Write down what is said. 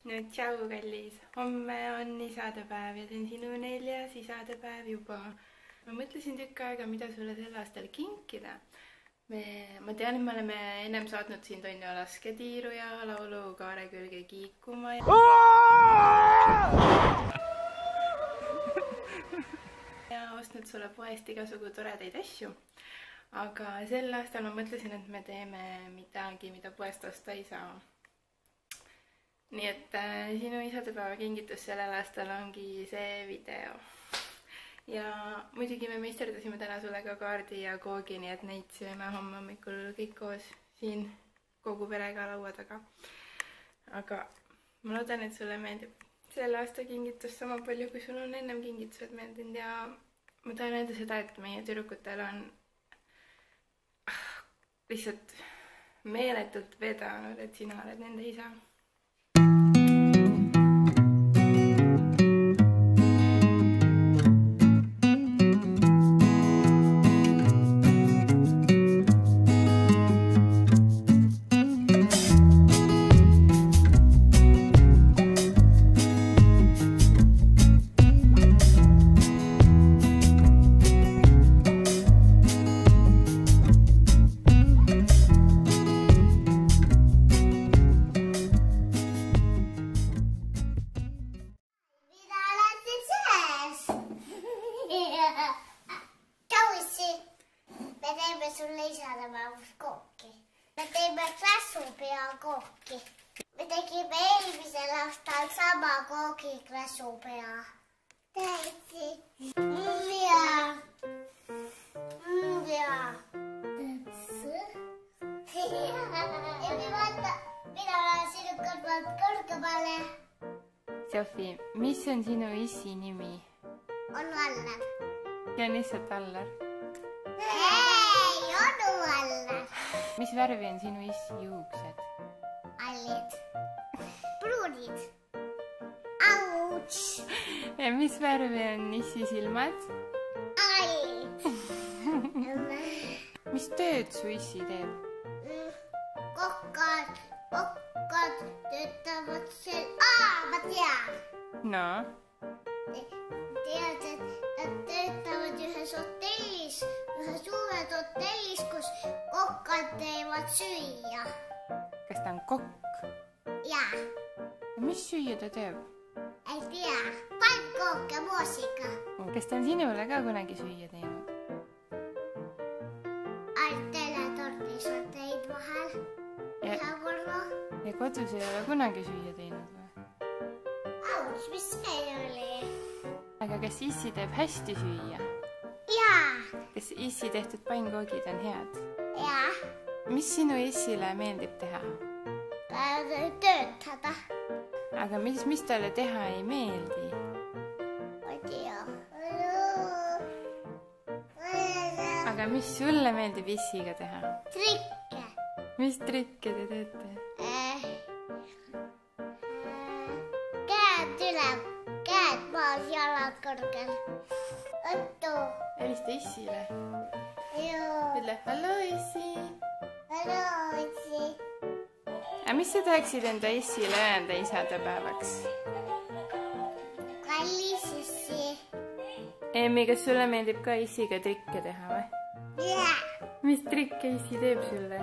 No tšau, kallis. Homme on isadepäev ja see on sinu 4. isadepäev juba. Ma mõtlesin tükk aega, mida sulle sel aastal kinkida. Ma tean, et me oleme ennem saatnud sind lasketiiru ja laulu Kaare külge kiikuma. Ja ostnud sulle poest igasugu toredaid asju. Aga sel aastal ma mõtlesin, et me teeme midagi, mida poest osta ei saa. Nii et sinu isadepäeva kingitus sellel aastal ongi see video. Ja muidugi me meisterdasime täna sulle ka kaardi ja koogi, nii et neid sööme homme hommikul kõik koos siin kogu perega laua taga. Aga ma loodan, et sulle meeldib selle aasta kingitus sama palju, kui sul on ennem kingitused meeldinud. Ja ma tahan öelda seda, et meie tüdrukutel on lihtsalt meeletult vedanud, et sina oled nende isa. Sulle isadepäevast kookki. Me teeme krässupea-kookki. Me tegime eelmisel aastal sama kooki krässupea. Täitsi. Ja. Ja vaata, mina olen sinu kõrvalt kõrgemale. Sofi, mis on sinu issi nimi? On Allar. See on lihtsalt Allar. Ei, onu Allar. Mis värvi on sinu issi juuksed? Allid. Pruunid. Auts. Ja mis värvi on issi silmad? Allid. Mis tööd su issi teeb? Kokkad töötavad seal. Ma tean. No? Tead, et nad töötavad ühes hotellis, ühes uued hotellis, kus kokkad teevad süüa. Kas ta on kokk? Jaa. Ja mis süüa ta teeb? Ei tea. Pannkook ja moosika. Kas ta on sinule ka kunagi süüa teinud? Ainult teletornis on teid vahel. Ühe korra. Ja kodus ei ole kunagi süüa teinud või? Auts, mis see oli? Aga kas issi teeb hästi süüa? Jaa. Kas issi tehtud pannkoogid on head? Jaa. Mis sinu issile meeldib teha? Töötada. Aga mis talle teha ei meeldi? Ma tea. Aga mis sulle meeldib issiga teha? Trikke. Mis trikke te teete? Käed üle. Käed maas, jalad kõrgel. Õttu. Helista issile. Joo. Ütle, hallo issi. Hallo, issi. Aga mis sa tahaksid enda issile öelda isadepäevaks? Kallis issi. Emmi, kas sulle meeldib ka issiga trikke teha või? Jaa. Mis trikke issi teeb sulle?